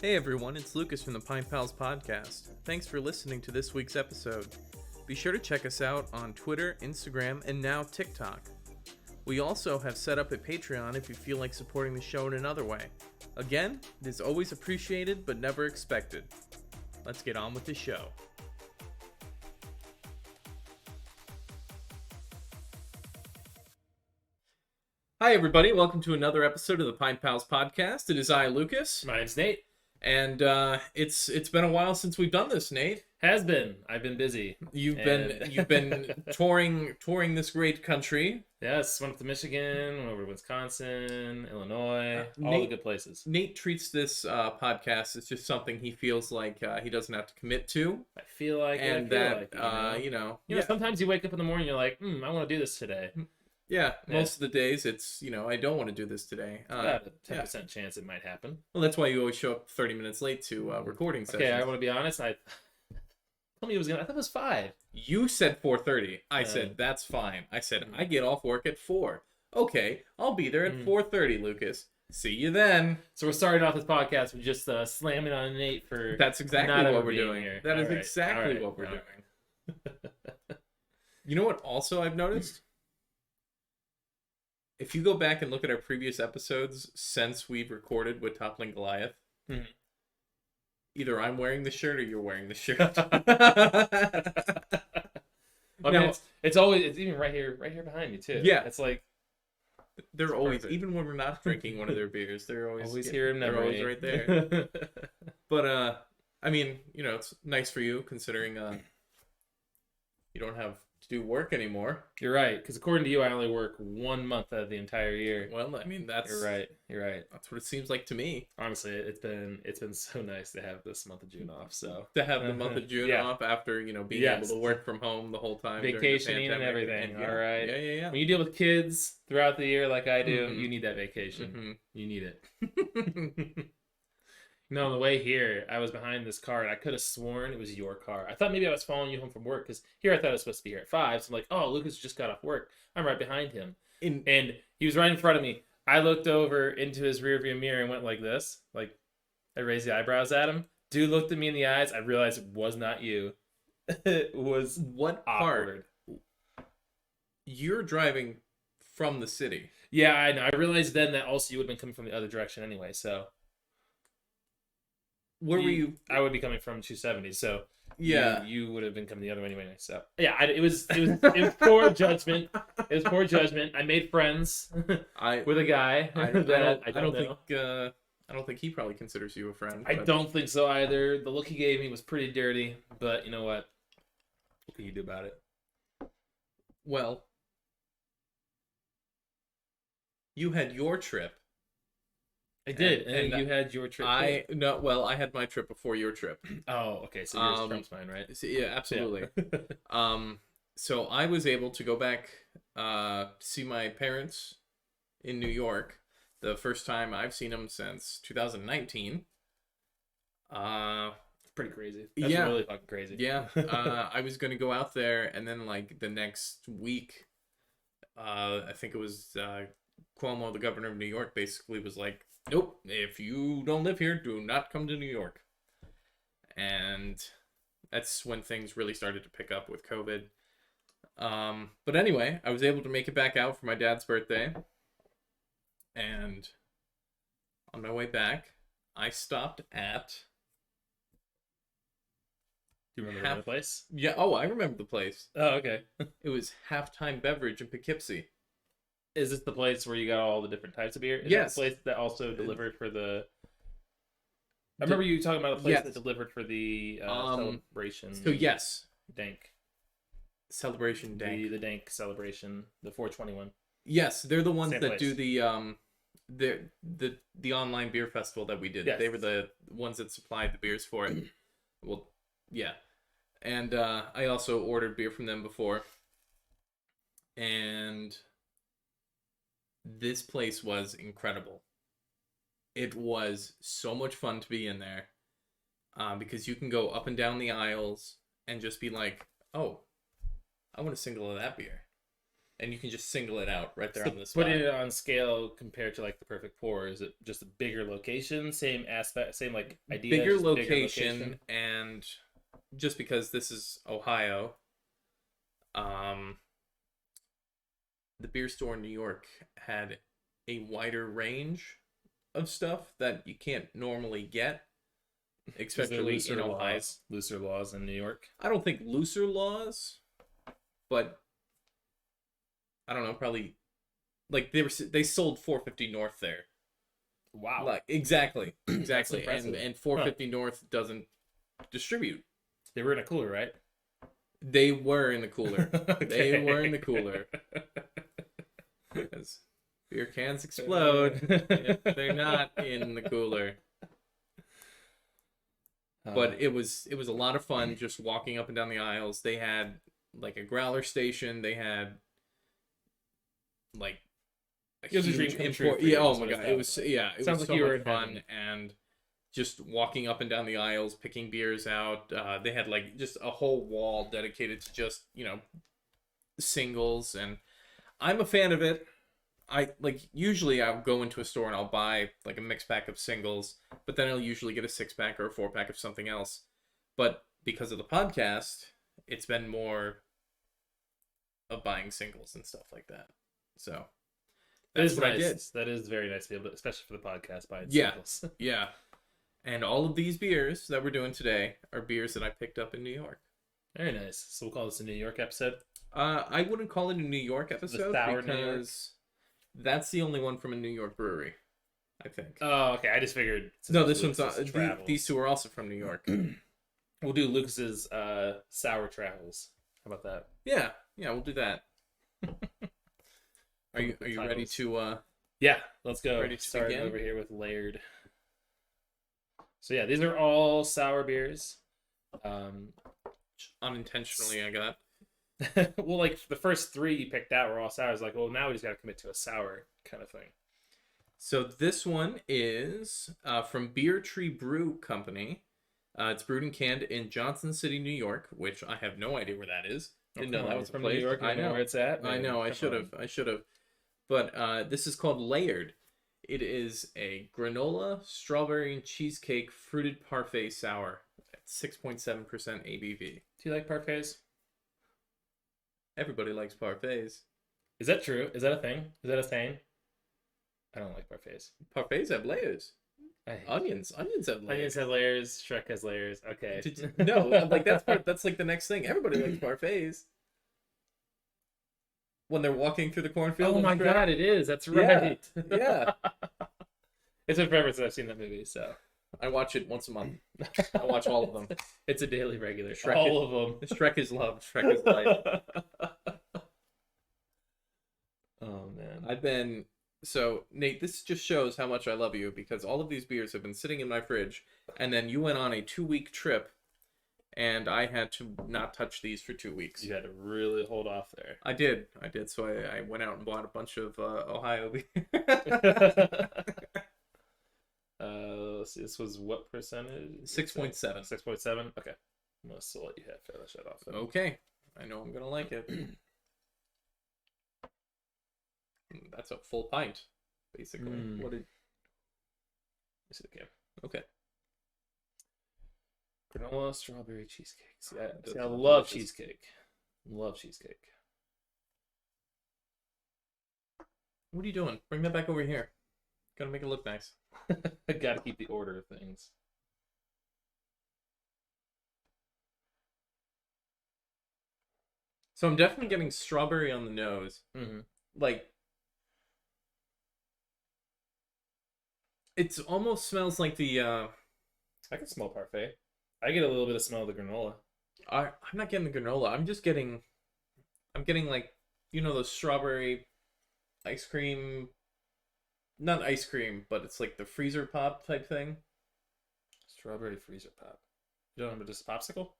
Hey everyone, it's Lucas from the Pint Pals Podcast. Thanks for listening to this week's episode. Be sure to check us out on Twitter, Instagram, and now TikTok. We also have set up a Patreon if you feel like supporting the show in another way. Again, it is always appreciated but never expected. Let's get on with the show. Hi everybody, welcome to another episode of the Pint Pals Podcast. It is I, Lucas. My name's Nate. And it's been a while since we've done this, Nate. Has been. I've been busy. You've been touring this great country. Yes, went up to Michigan, went over to Wisconsin, Illinois, all the good places. Nate treats this podcast as just something he feels like he doesn't have to commit to. I feel like and it. you know, sometimes you wake up in the morning, you're like, I want to do this today. Yeah, most of the days it's, I don't want to do this today. About a 10% chance it might happen. Well, that's why you always show up 30 minutes late to recording sessions. Okay, I want to be honest. I thought it was 5. You said 4:30. I said that's fine. I said I get off work at 4. Okay, I'll be there at 4:30, Lucas. See you then. So we're starting off this podcast with just slamming on Nate for that's exactly what we're doing here. That is exactly what we're doing. You know what? Also, I've noticed. If you go back and look at our previous episodes since we've recorded with Toppling Goliath, either I'm wearing the shirt or you're wearing the shirt. It's even right here behind me too. Yeah, it's like they're always perfect. Even when we're not drinking one of their beers, they're always here. They're always right there. But I mean, it's nice for you considering you don't have to do work anymore. You're right, because according to you, I only work 1 month out of the entire year. Well, I mean You're right. That's what it seems like to me. Honestly, it's been so nice to have this month of June off. So to have the month of June off after being able to work from home the whole time, vacationing and everything. All right. Yeah. When you deal with kids throughout the year like I do, you need that vacation. You need it. On the way here, I was behind this car, and I could have sworn it was your car. I thought maybe I was following you home from work, because here I thought I was supposed to be here at 5. So I'm like, oh, Lucas just got off work. I'm right behind him. And he was right in front of me. I looked over into his rearview mirror and went like this. Like, I raised the eyebrows at him. Dude looked at me in the eyes. I realized it was not you. It was what awkward. Part? You're driving from the city. Yeah, I know. I realized then that also you would have been coming from the other direction anyway, so... Where were you? I would be coming from 270, so yeah, you would have been coming the other way anyway. So yeah, it was poor judgment. It was poor judgment. I made friends with a guy. I don't think he probably considers you a friend. I don't think so either. The look he gave me was pretty dirty, but you know what? What can you do about it? Well, you had your trip. I did, and you had your trip. I had my trip before your trip. Oh, okay, so yours trumps mine, right? Yeah, absolutely. Yeah. So I was able to go back to see my parents in New York. The first time I've seen them since 2019. Pretty crazy. That's really fucking crazy. Yeah. I was gonna go out there, and then like the next week, I think it was Cuomo, the governor of New York, basically was like, nope, if you don't live here, do not come to New York. And that's when things really started to pick up with COVID. But anyway, I was able to make it back out for my dad's birthday. And on my way back, I stopped at... Do you remember the place? Yeah, I remember the place. Oh, okay. It was Halftime Beverage in Poughkeepsie. Is this the place where you got all the different types of beer? Is yes. That the place that also delivered for the... I remember you talking about a place that delivered for the celebration. So yes. Dank. Celebration Dank. The Dank celebration. The 421. Yes, they're the ones Same that place. do the online beer festival that we did. Yes. They were the ones that supplied the beers for it. Well, yeah. And I also ordered beer from them before. And... this place was incredible. It was so much fun to be in there because you can go up and down the aisles and just be like, oh, I want a single of that beer. and you can just single it out right there on the spot. Putting it on scale compared to like the perfect pour, is it just a bigger location, same aspect, same like idea? Bigger location, and just because this is Ohio, the beer store in New York had a wider range of stuff that you can't normally get, especially in Ohio. Looser laws in New York. I don't think looser laws, but I don't know, probably like they sold 450 North there. Wow. Like exactly. And 450 North doesn't distribute. They were in a cooler, right? They were in the cooler. Okay. They were in the cooler. Because beer cans explode if they're not in the cooler. But it was a lot of fun just walking up and down the aisles. They had like a growler station. They had like a huge import. Yeah, oh my god, it was it was so much fun. And just walking up and down the aisles, picking beers out. They had like just a whole wall dedicated to just, singles, and I'm a fan of it. Usually I'll go into a store and I'll buy like a mix pack of singles, but then I'll usually get a 6-pack or a 4-pack of something else. But because of the podcast, it's been more of buying singles and stuff like that. So that's what I did. That is very nice to be able to, especially for the podcast, buying singles. Yeah. And all of these beers that we're doing today are beers that I picked up in New York. Very nice. So we'll call this a New York episode? I wouldn't call it a New York episode because that's the only one from a New York brewery, I think. Oh, okay. I just figured. No, this one's not. These two are also from New York. We'll do Lucas's Sour Travels. How about that? Yeah, we'll do that. Are you ready to? Yeah, let's go. Ready to start begin? Over here with Layered. So yeah, these are all sour beers. Unintentionally, I got. Well, like the first 3 you picked out were all sours. Like, well, now we just got to commit to a sour kind of thing. So this one is from Beer Tree Brew Company. It's brewed and canned in Johnson City, New York, which I have no idea where that is. Didn't know that was from New York. I know where it's at. I know. I should have. But this is called Layered. It is a granola, strawberry, and cheesecake fruited parfait sour at 6.7% ABV. Do you like parfaits? Everybody likes parfaits. Is that true? Is that a thing? Is that a saying? I don't like parfaits. Parfaits have layers. Onions have layers. Onions have layers. Shrek has layers. Okay. No, like that's like the next thing. Everybody likes parfaits. When they're walking through the cornfield. Oh my god, it is. That's right. Yeah. It's been forever since I've seen that movie, so I watch it once a month. I watch all of them. It's a daily regular. Shrek all of them. Shrek is love. Shrek is life. Oh man. So Nate, this just shows how much I love you because all of these beers have been sitting in my fridge, and then you went on a 2-week trip, and I had to not touch these for 2 weeks. You had to really hold off there. I did. So I went out and bought a bunch of Ohio beer. Let's see, this was what percentage? 6.7. 6.7? Okay. I'm going to still let you finish that off. Then. Okay. I know I'm going to like it. That's a full pint, basically. What did... Let me see the can. Okay. Granola strawberry cheesecake. See, I love cheesecake. Love cheesecake. What are you doing? Bring that back over here. Gotta make it look nice. I gotta keep the order of things. So I'm definitely getting strawberry on the nose. Mm-hmm. Like, it almost smells like the. I can smell parfait. I get a little bit of smell of the granola. I'm not getting the granola. I'm getting like, those strawberry ice cream. Not ice cream, but it's like the freezer pop type thing. Strawberry freezer pop. You don't know just a popsicle?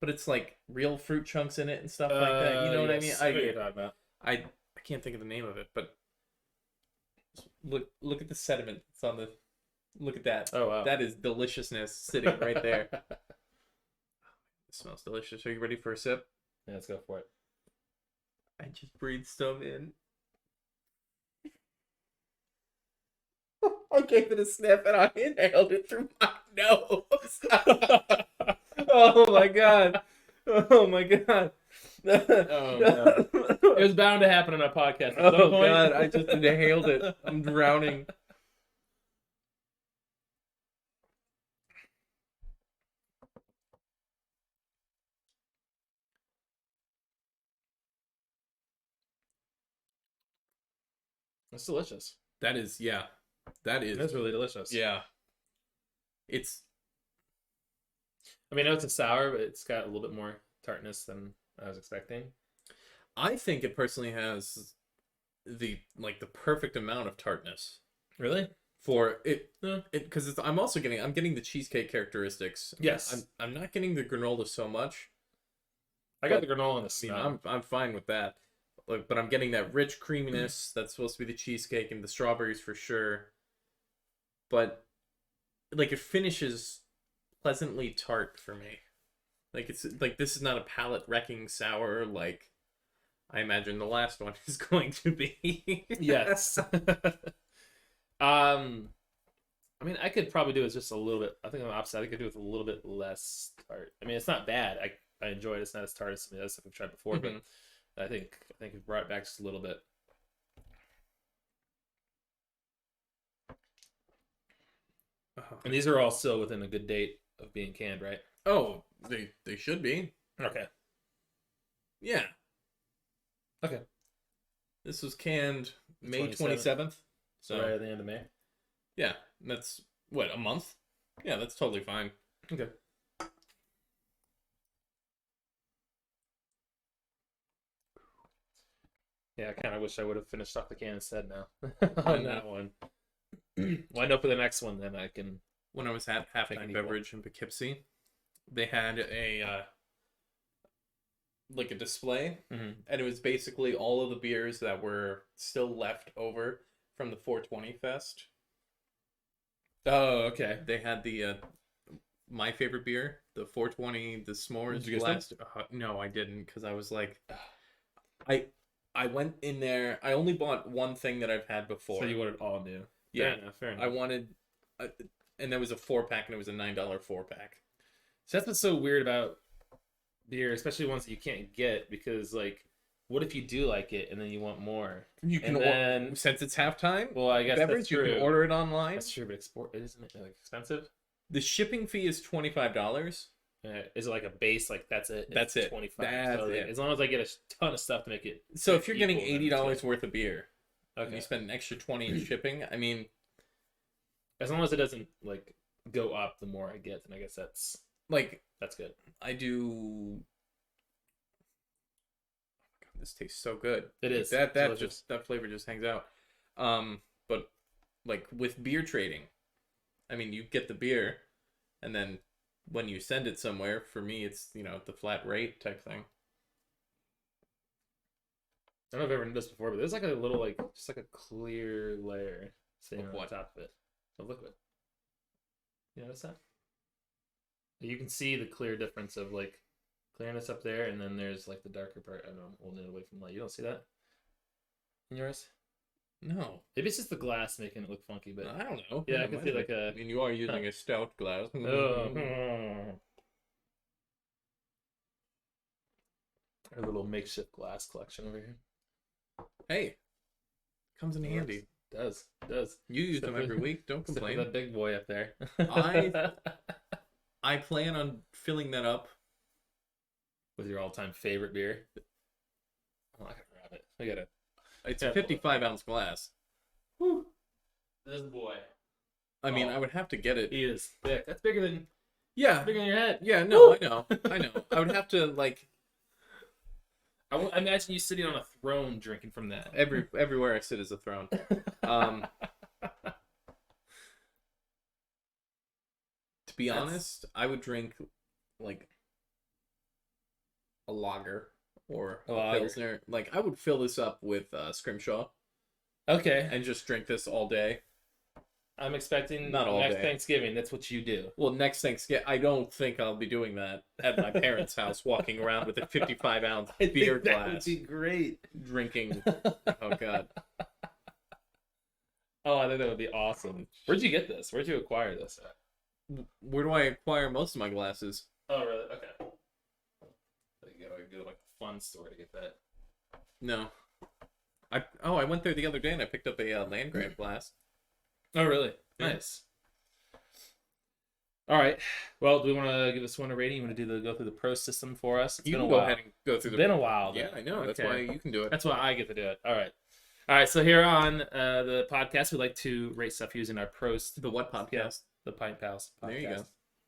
But it's like real fruit chunks in it and stuff like that. You know what I mean? I know what you're talking about. I can't think of the name of it, but look at the sediment. It's on the. Look at that. Oh wow. That is deliciousness sitting right there. It smells delicious. Are you ready for a sip? Yeah, let's go for it. I just breathed some in. I gave it a sniff and I inhaled it through my nose. Oh my god. Oh my god. Oh no. It was bound to happen on a podcast at some point. God, I just inhaled it. I'm drowning. It's delicious. That is, yeah. That's really delicious. Yeah. It's. I mean, I know it's a sour, but it's got a little bit more tartness than I was expecting. I think it personally has the perfect amount of tartness Really? for it, because I'm getting the cheesecake characteristics. Yes. I'm not getting the granola so much. I got the granola in the snub. I mean, I'm fine with that. But I'm getting that rich creaminess that's supposed to be the cheesecake, and the strawberries for sure. But like, it finishes pleasantly tart for me. Like, it's like, this is not a palate wrecking sour like I imagine the last one is going to be. Yes. I mean, I could probably do it just a little bit. I think I'm opposite. I could do it with a little bit less tart. I mean, it's not bad. I enjoy it. It's not as tart as some of the other stuff I've tried before, but I think we brought it back just a little bit. And these are all still within a good date of being canned, right? Oh, they should be. Okay. Yeah. Okay. This was canned May 27th. 27th. So right at the end of May. Yeah, that's what, a month? Yeah, that's totally fine. Okay. Yeah, I kind of wish I would have finished off the can instead now on that one. Well, I know for the next one, then I can. When I was at Halftime Beverage in Poughkeepsie, they had a display, and it was basically all of the beers that were still left over from the 420 Fest. Oh, okay. They had the my favorite beer, the 420, the s'mores. Did you get some? No, I didn't, because I was like, I went in there. I only bought one thing that I've had before. So you wanted all new. Yeah, fair enough. I wanted, and there was a 4-pack, and it was a $9 4-pack. So that's what's so weird about beer, especially ones that you can't get, because like, what if you do like it and then you want more? You can since it's halftime. Well, I guess beverage, that's true. You can order it online. That's true, but isn't it like expensive? The shipping fee is $25. Is it like a base? Like that's it. That's it. 25. That's so it. As long as I get a ton of stuff to make it. So if you're getting $80 worth of beer, okay, and you spend an extra $20 in shipping. I mean, as long as it doesn't like go up, the more I get, then I guess that's good. I do. God, this tastes so good. It is that flavor just hangs out. But like with beer trading, I mean, you get the beer, and then when you send it somewhere, for me, it's the flat rate type thing. I don't know if I've ever done this before, but there's like a little just like a clear layer sitting on top of it of liquid. You notice that? You can see the clear difference of like clearness up there, and then there's like the darker part. I don't know, holding it away from light. You don't see that in yours? No. Maybe it's just the glass making it look funky, but I don't know. Yeah, I can see like I mean, you are using a stout glass. Oh. Our little makeshift glass collection over here. Hey, comes in handy. Does. You use them every week. Don't complain. That big boy up there. I plan on filling that up with your all-time favorite beer. Oh, I gotta grab it. I gotta. It's a 55-ounce glass. Whew. This boy. I mean, I would have to get it. He is thick. That's bigger than. Yeah. Bigger than your head. Yeah. No, I know. I would have to like. I imagine you sitting on a throne drinking from that. Everywhere I sit is a throne. To be honest, I would drink like a lager or a pilsner. Like, I would fill this up with Scrimshaw. Okay. And just drink this all day. I'm expecting Not all next day. Thanksgiving. That's what you do. Well, next Thanksgiving, I don't think I'll be doing that at my parents' house, walking around with a 55-ounce beer glass. That would be great. Drinking. Oh, God. Oh, I think that would be awesome. Where'd you get this? Where'd you acquire this at? Where do I acquire most of my glasses? Oh, really? Okay. You gotta go to like a fun store to get that. No. I went there the other day and I picked up a Landgraf glass. Oh, really? Yeah. Nice. All right. Well, do we want to give this one a rating? You want to go through the pro system for us? You can go ahead and go through It's been a while. Yeah, I know. Okay. That's why you can do it. That's why I get to do it. All right. All right. So here on the podcast, we like to rate stuff using our pros. The what podcast? The Pint Pals Podcast. There you go.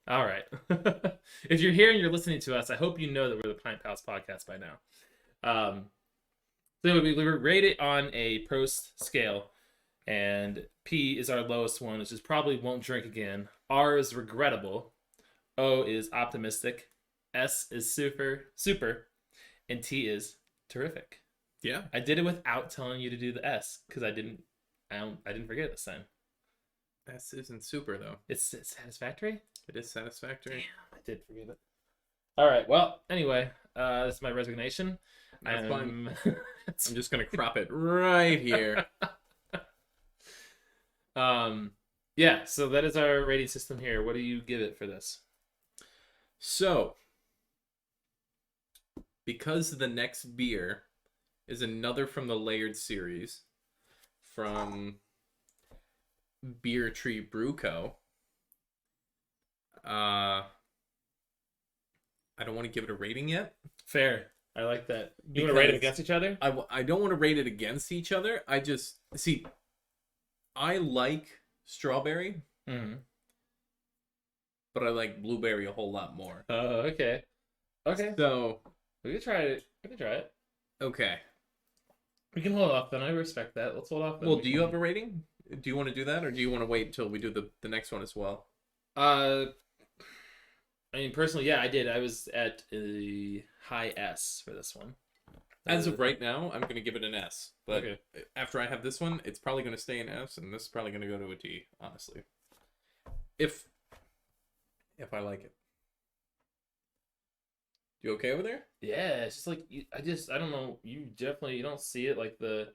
All right. If you're here and you're listening to us, I hope you know that we're the Pint Pals Podcast by now. So we rate it on a pros scale, and P is our lowest one, which is probably won't drink again. R is regrettable. O is optimistic. S is super, and T is terrific. Yeah. I did it without telling you to do the S because I didn't forget it this time. S isn't super though. It's satisfactory. It is satisfactory. Damn, I did forget it. All right. Well, anyway, this is my resignation. That's fine. I'm just gonna crop it right here. Yeah. So that is our rating system here. What do you give it for this? So, because the next beer is another from the layered series from Beer Tree Brew Co. I don't want to give it a rating yet. Fair. I like that. You want to rate it against each other? I don't want to rate it against each other. I just see. I like strawberry, but I like blueberry a whole lot more. Oh, okay. Okay. So we can try it. Okay. We can hold off then. I respect that. Let's hold off then. Well, do you have a rating? Do you want to do that, or do you want to wait until we do the next one as well? I mean, personally, yeah, I did. I was at a high S for this one. As of right now, I'm going to give it an S. But okay. After I have this one, it's probably going to stay an S, and this is probably going to go to a T, honestly. If I like it. You okay over there? Yeah, it's just like, I don't know. You don't see it like the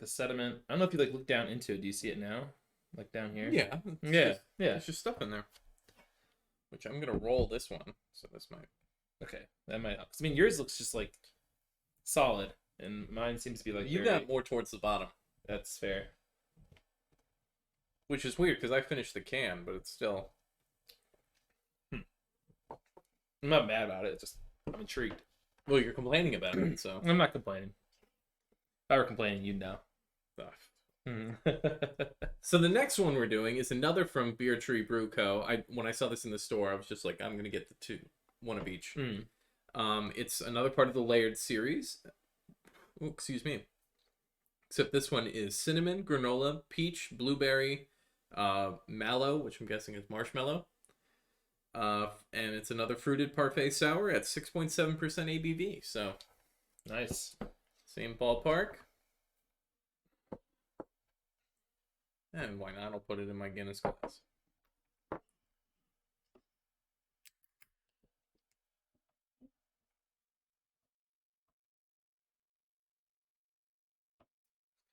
sediment. I don't know if you like look down into it. Do you see it now? Like down here? Yeah. Yeah. There's just stuff in there. Which I'm going to roll this one. So this might. Okay. That might help. 'Cause, I mean, yours looks just like solid, and mine seems to be like you got more towards the bottom. That's fair. Which is weird because I finished the can, but it's still. I'm not mad about it. It's just I'm intrigued. Well, you're complaining about it, so. I'm not complaining. If I were complaining, you'd know. So the next one we're doing is another from Beer Tree Brew Co. When I saw this in the store, I was just like, I'm gonna get one of each. It's another part of the layered series. Oh, excuse me. Except this one is cinnamon, granola, peach, blueberry, mallow, which I'm guessing is marshmallow. And it's another fruited parfait sour at 6.7% ABV. So nice. Same ballpark. And why not? I'll put it in my Guinness glass.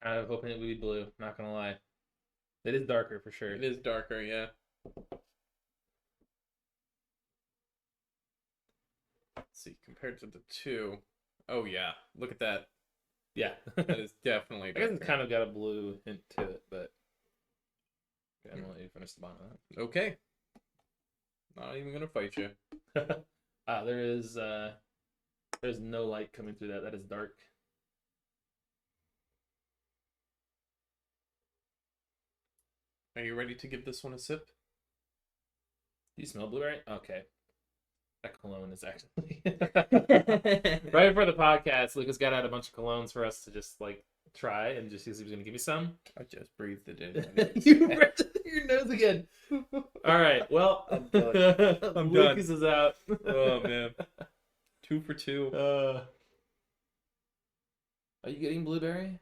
I was hoping it would be blue, not gonna lie. It is darker for sure. It is darker, yeah. Let's see, compared to the two. Oh yeah, look at that. Yeah. That is definitely I guess it's kind of got a blue hint to it, but I'm gonna let you finish the bottom of that. Okay. Not even gonna fight you. There's no light coming through that. That is dark. Are you ready to give this one a sip? Do you smell blueberry? Okay. That cologne is actually right before the podcast. Lucas got out a bunch of colognes for us to just like try and just see if he was gonna give me some. I just breathed it in. You breathed it in your nose again. All right. Well, I'm done. I'm done. Lucas is out. Oh man. 2 for 2. Are you getting blueberry?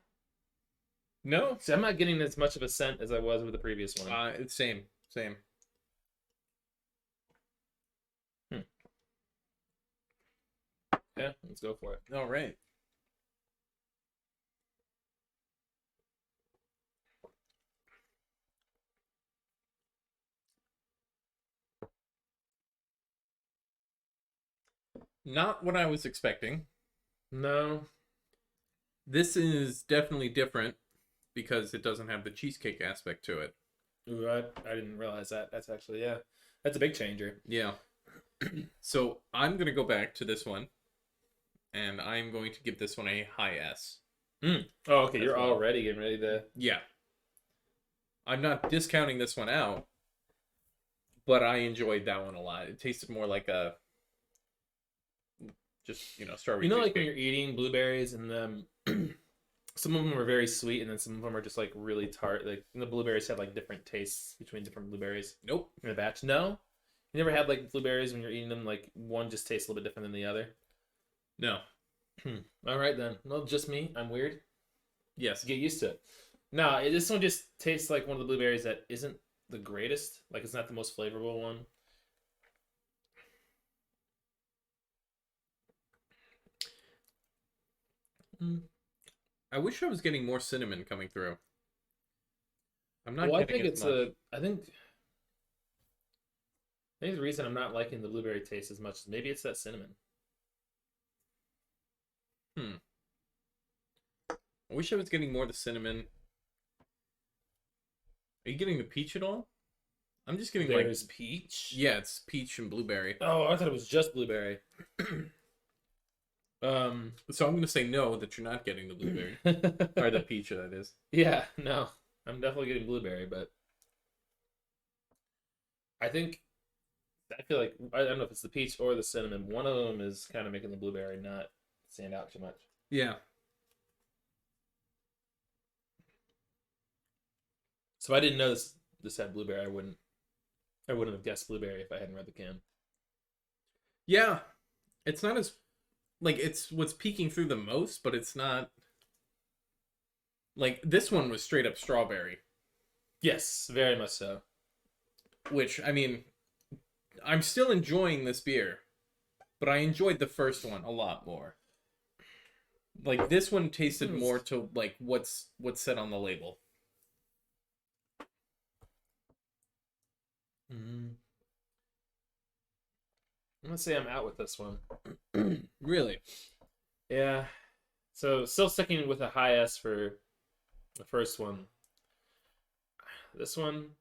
No. See, I'm not getting as much of a scent as I was with the previous one. It's same. Yeah, let's go for it. All right. Not what I was expecting. No. This is definitely different because it doesn't have the cheesecake aspect to it. Ooh, I didn't realize that. That's actually, yeah. That's a big changer. Yeah. So I'm going to go back to this one. And I'm going to give this one a high S. Oh, okay. You're already getting ready to... Yeah. I'm not discounting this one out. But I enjoyed that one a lot. It tasted more like a... just, strawberry. Like when you're eating blueberries and some of them are very sweet and then some of them are just like really tart. Like the blueberries have like different tastes between different blueberries. Nope. In a batch. No? You never had like blueberries when you're eating them, like one just tastes a little bit different than the other? No. All right then. No, just me. I'm weird. Yes. Get used to it. No, this one just tastes like one of the blueberries that isn't the greatest. Like it's not the most flavorful one. I wish I was getting more cinnamon coming through. I'm not. Well, getting as much. I think the reason I'm not liking the blueberry taste as much is maybe it's that cinnamon. I wish I was getting more of the cinnamon. Are you getting the peach at all? I'm just getting There's peach. Yeah, it's peach and blueberry. Oh, I thought it was just blueberry. So I'm gonna say no, that you're not getting the blueberry or the peach. That is. Yeah, no, I'm definitely getting blueberry, but I feel like I don't know if it's the peach or the cinnamon. One of them is kind of making the blueberry not stand out too much. Yeah. So if I didn't know this had blueberry, I wouldn't have guessed blueberry if I hadn't read the can. Yeah, it's not as like it's what's peeking through the most, but it's not like this one was straight up strawberry. Yes, very much so. Which I mean, I'm still enjoying this beer, but I enjoyed the first one a lot more. Like this one tasted more to like what's said on the label. I'm gonna say I'm out with this one. Really? Yeah. So still sticking with a high S for the first one. This one,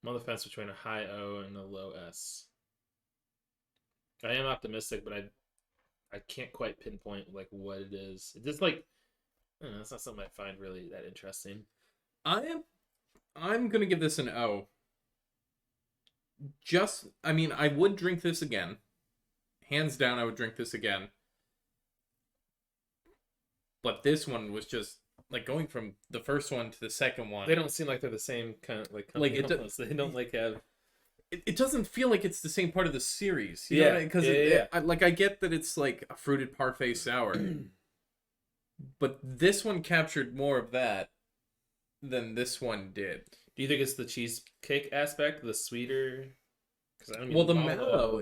I'm on the fence between a high O and a low S. I am optimistic, but I can't quite pinpoint like what it is. It's just like I don't know, it's not something I find really that interesting. I'm gonna give this an O. I mean, I would drink this again. Hands down, I would drink this again. But this one was just like going from the first one to the second one. They don't seem like they're the same kind of like Like, they don't like have. It doesn't feel like it's the same part of the series. You Yeah, know? Because I get that it's like a fruited parfait sour, but this one captured more of that than this one did. Do you think it's the cheesecake aspect, the sweeter? Well, the mallow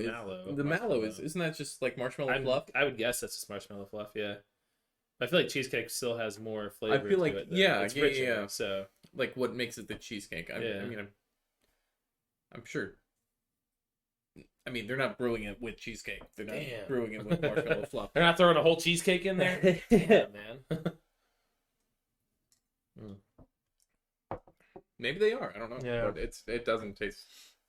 is isn't that just like marshmallow fluff? I would guess that's just marshmallow fluff. Yeah, I feel like cheesecake still has more flavor. I feel like to it, yeah. So like what makes it the cheesecake? I mean, I'm sure. I mean, they're not brewing it with cheesecake. They're not brewing it with marshmallow fluff. They're not throwing a whole cheesecake in there. Yeah, man. Maybe they are. I don't know. Yeah, but it doesn't taste.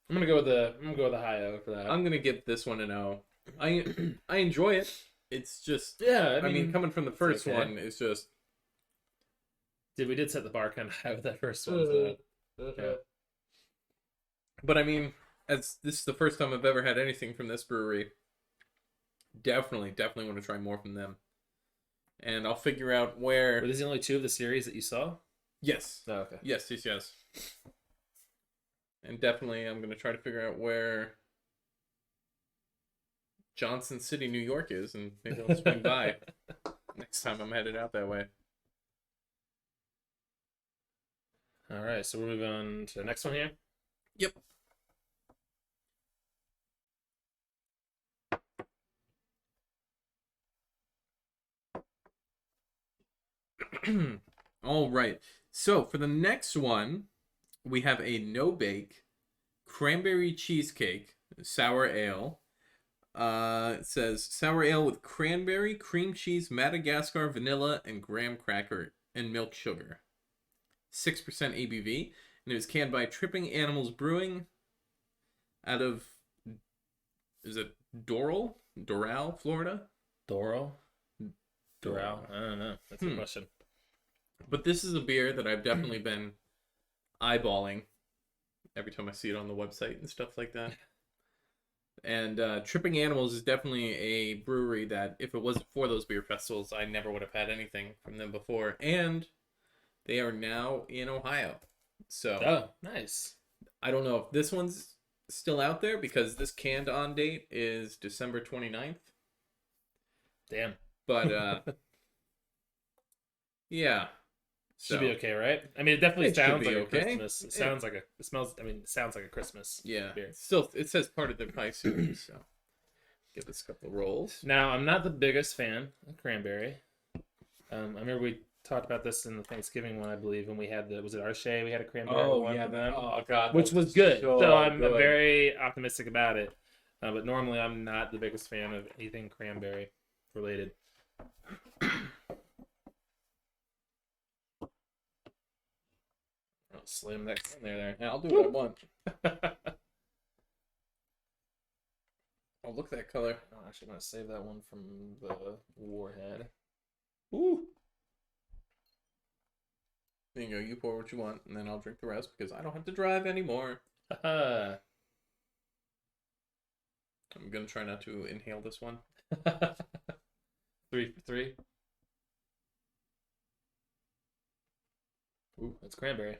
I'm gonna go with the high O for that. I'm gonna give this one an O. I enjoy it. It's just yeah. I mean, coming from the first one, it's just. We did set the bar kind of high with that first one. So. Yeah. But I mean, as this is the first time I've ever had anything from this brewery, definitely want to try more from them. And I'll figure out where. Were these the only two of the series that you saw? Yes. Oh, okay. Yes. And definitely I'm going to try to figure out where Johnson City, New York is, and maybe I'll swing by next time I'm headed out that way. All right, so we're moving on to the next one here. Yep. All right. So for the next one, we have a no-bake cranberry cheesecake sour ale. It says sour ale with cranberry, cream cheese, Madagascar, vanilla, and graham cracker and milk sugar. 6% ABV, and it was canned by Tripping Animals Brewing out of, is it Doral, Florida? Doral? I don't know. That's a question. But this is a beer that I've definitely been eyeballing every time I see it on the website and stuff like that. And Tripping Animals is definitely a brewery that, if it wasn't for those beer festivals, I never would have had anything from them before. And they are now in Ohio. So, oh, nice. I don't know if this one's still out there because this canned on date is December 29th. Damn. But, yeah. Should be okay, right? I mean, it definitely sounds like okay. a Christmas. It sounds like it sounds like a Christmas beer. Still, it says part of the pie series, so give this a couple of rolls. Now, I'm not the biggest fan of cranberry. I remember we talked about this in the Thanksgiving one, I believe, when we had was it Arche? We had a cranberry one for them. Oh, God. Which was good. So I'm good. very optimistic about it. But normally, I'm not the biggest fan of anything cranberry related. I'll slam that in there. Yeah, I'll do what I want. Oh, look at that color. I'm actually going to save that one from the Warhead. Ooh. There you go. You pour what you want, and then I'll drink the rest because I don't have to drive anymore. I'm going to try not to inhale this one. 3 for 3. Ooh, that's cranberry.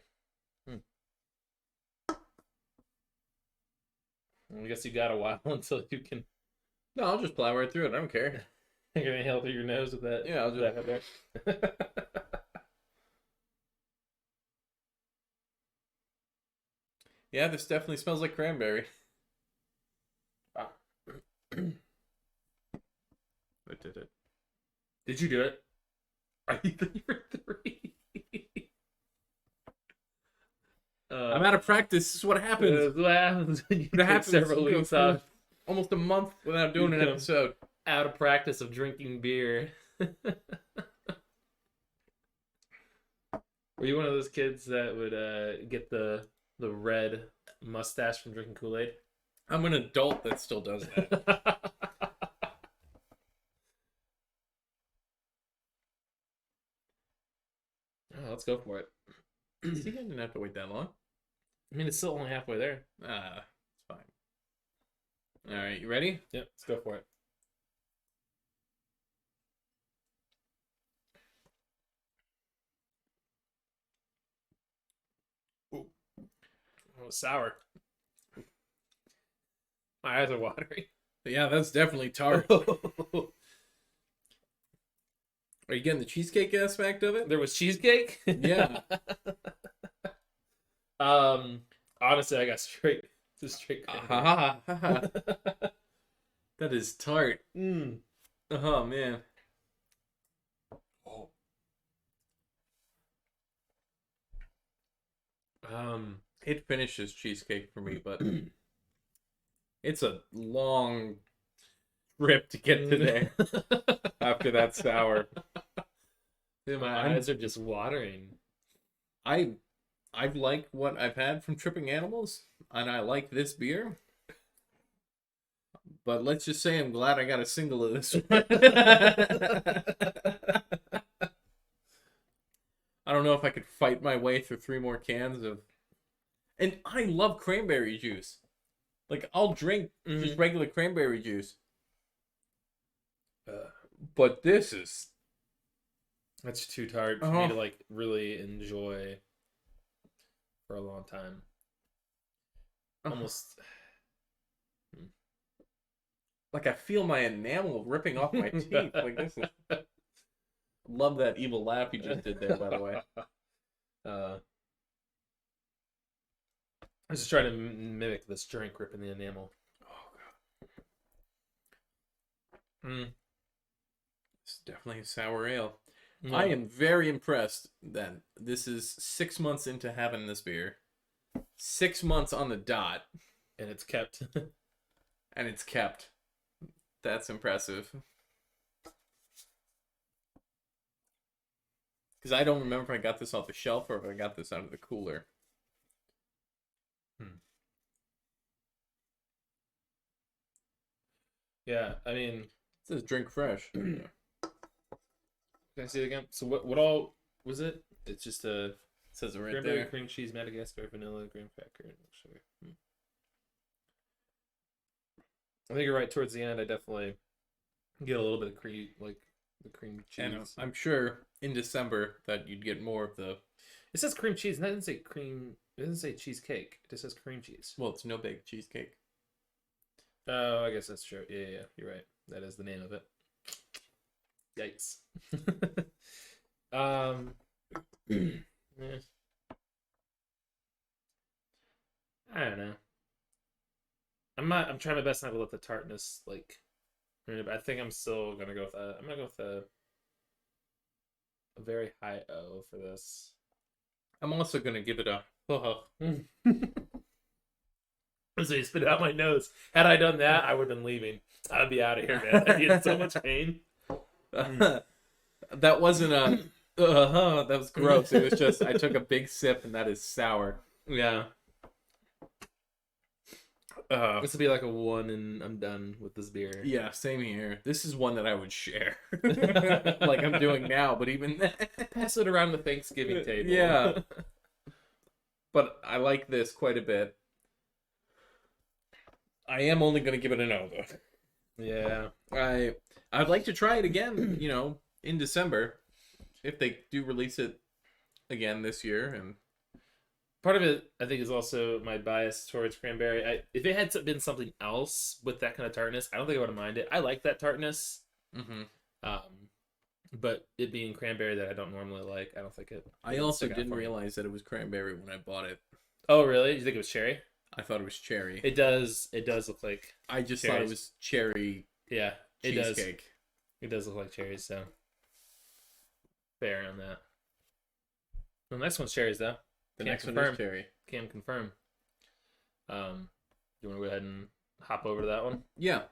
I guess you got a while until you can. No, I'll just plow right through it. I don't care. You're gonna inhale through your nose with that. Yeah, I'll just. That there. Yeah, this definitely smells like cranberry. Wow. I did it. Did you do it? Are you 3 for 3? I'm out of practice. This is what happens. What happens when you What take several weeks off? Almost a month without doing an episode. Out of practice of drinking beer. Were you one of those kids that would get the red mustache from drinking Kool-Aid? I'm an adult that still does that. Oh, let's go for it. See, I didn't have to wait that long. I mean, it's still only halfway there. It's fine. All right, you ready? Yep, let's go for it. Ooh. Oh, it's sour. My eyes are watering. Yeah, that's definitely tart. Are you getting the cheesecake aspect of it? There was cheesecake? Yeah. Honestly, I got straight cranberry. That is tart. Mm. Oh, man. Oh. It finishes cheesecake for me, but it's a long trip to get to there after that sour. Dude, my eyes are just watering. I like what I've had from Tripping Animals, and I like this beer. But let's just say I'm glad I got a single of this one. I don't know if I could fight my way through 3 more cans of... And I love cranberry juice. Like, I'll drink just regular cranberry juice. But this is... That's too tart for me to, like, really enjoy for a long time. Almost... Like, I feel my enamel ripping off my teeth. Like, this is... Love that evil laugh you just did there, by the way. I was just trying to mimic this drink ripping the enamel. Oh god. It's definitely a sour ale. No. I am very impressed that this is 6 months into having this beer. 6 months on the dot. And it's kept. That's impressive. Because I don't remember if I got this off the shelf or if I got this out of the cooler. Yeah, I mean... It says drink fresh. Can I see it again? So what all was it? It's just a... It says it right cranberry, there. cream cheese, Madagascar, vanilla, graham cracker, and sugar. I think you're right. Towards the end, I definitely get a little bit of cream, like the cream cheese. And I'm sure in December that you'd get more of the... It says cream cheese, and that doesn't say cream... It doesn't say cheesecake. It just says cream cheese. Well, it's no bake cheesecake. Oh, I guess that's true. Yeah, you're right. That is the name of it. Yikes. Yeah. I don't know. I'm trying my best not to let the tartness like. But I think I'm still gonna go with I'm gonna go with a very high O for this. I'm also gonna give it a. So you spit it out my nose. Had I done that, I would have been leaving. I'd be out of here, man. I'd be in so much pain. That wasn't a. That was gross. It was just I took a big sip and that is sour. Yeah. This would be like a 1 and I'm done with this beer. Yeah, same here. This is one that I would share. Like I'm doing now, but even pass it around the Thanksgiving table. Yeah. But I like this quite a bit. I am only going to give it an O, though. Yeah. I'd like to try it again, in December, if they do release it again this year. And part of it, I think, is also my bias towards cranberry. If it had been something else with that kind of tartness, I don't think I would have minded it. I like that tartness. Mm-hmm. But it being cranberry that I don't normally like, I don't think it. I also didn't realize that it was cranberry when I bought it. Oh, really? You think it was cherry? I thought it was cherry. It does look like. I just thought it was cherry. Yeah, it cheesecake. It does look like cherries, so fair on that. The next one's cherries, though. The next one is cherry. Can confirm. You want to go ahead and hop over to that one? Yeah.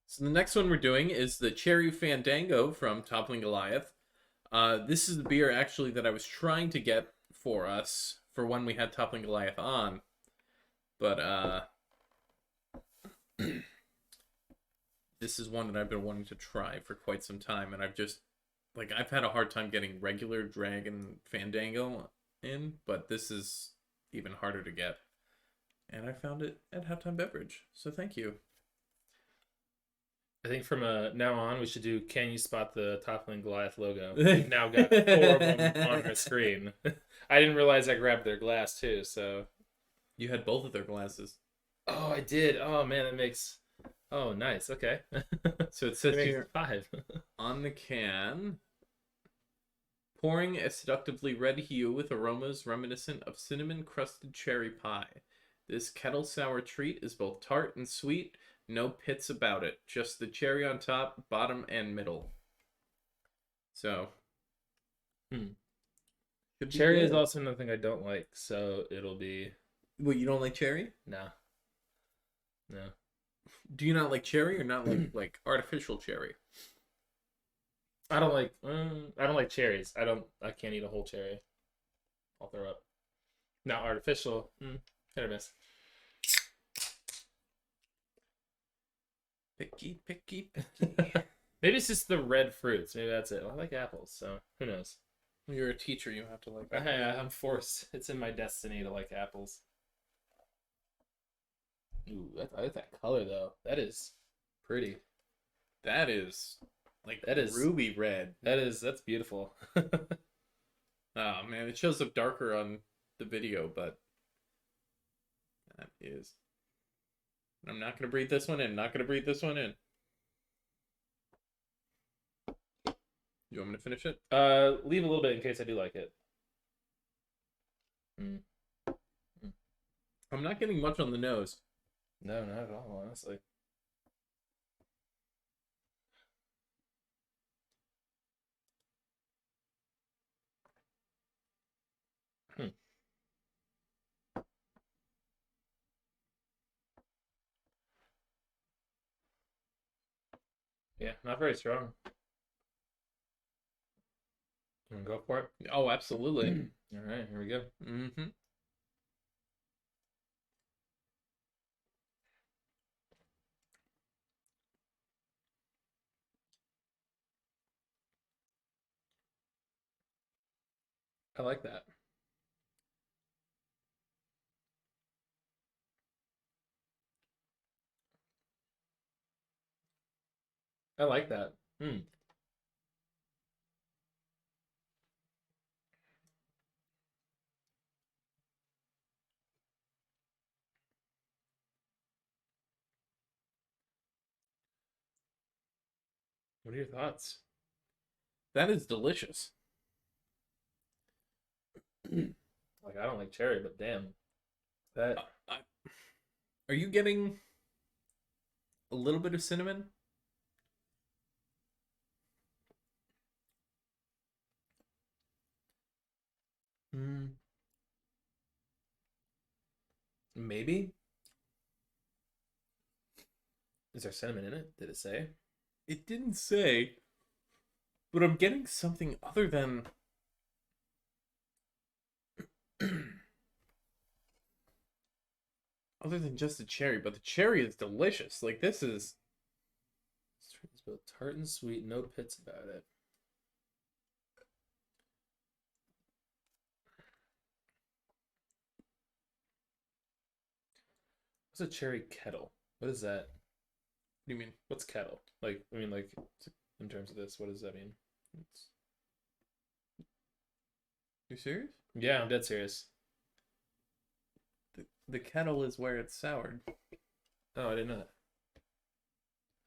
So the next one we're doing is the Cherry Fandango from Toppling Goliath. This is the beer actually that I was trying to get for us for when we had Toppling Goliath on, but this is one that I've been wanting to try for quite some time, and I've had a hard time getting regular Dragon Fandango in, but this is even harder to get, and I found it at Halftime Beverage, so thank you. I think from now on, we should do Can You Spot the Toppling Goliath logo? We've now got 4 of them on our screen. I didn't realize I grabbed their glass, too, so... You had both of their glasses. Oh, I did. Oh, man, that makes... Oh, nice. Okay. So it says here 5. on the can, pouring a seductively red hue with aromas reminiscent of cinnamon-crusted cherry pie. This kettle sour treat is both tart and sweet. No pits about it. Just the cherry on top, bottom, and middle. So. Cherry is also another thing I don't like, so it'll be... Wait, you don't like cherry? No. Do you not like cherry or not like artificial cherry? I don't like cherries. I can't eat a whole cherry. I'll throw up. Not artificial. Hit or miss. Picky. Maybe it's just the red fruits. Maybe that's it. I like apples, so who knows? You're a teacher. You have to like apples. I'm forced. It's in my destiny to like apples. Ooh, I like that color though. That is pretty. That is ruby red. That's beautiful. Oh man, it shows up darker on the video, but that is. I'm not gonna breathe this one in. Not gonna breathe this one in. You want me to finish it? Leave a little bit in case I do like it. I'm not getting much on the nose. No, not at all, honestly. Yeah, not very strong. You want to go for it? Oh, absolutely. All right, here we go. Mm-hmm. I like that. I like that. What are your thoughts? That is delicious. Like, I don't like cherry, but damn. That. Are you getting a little bit of cinnamon? Maybe? Is there cinnamon in it? Did it say? It didn't say, but I'm getting something other than just the cherry, but the cherry is delicious. Like, this is... It's both tart and sweet, no pits about it. What's a cherry kettle? What is that? What do you mean? What's kettle? Like, I mean, like, in terms of this, what does that mean? You serious? Yeah, I'm dead serious. The kettle is where it's soured. Oh, I didn't know that.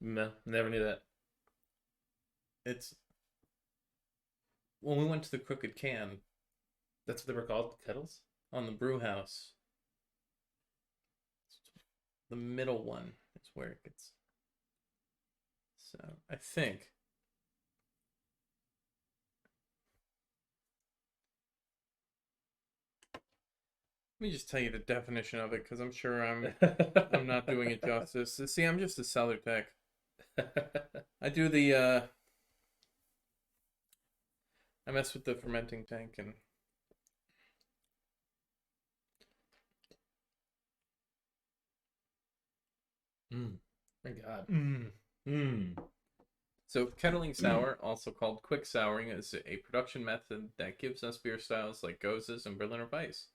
No, never knew that. It's... When we went to the Crooked Can... That's what they were called? Kettles? On the brew house. The middle one is where it gets... So, I think... Let me just tell you the definition of it, because I'm sure I'm not doing it justice. See, I'm just a cellar tech. I do the I mess with the fermenting tank and my God. So kettling sour, also called quick souring, is a production method that gives us beer styles like Goses and Berliner Weiss,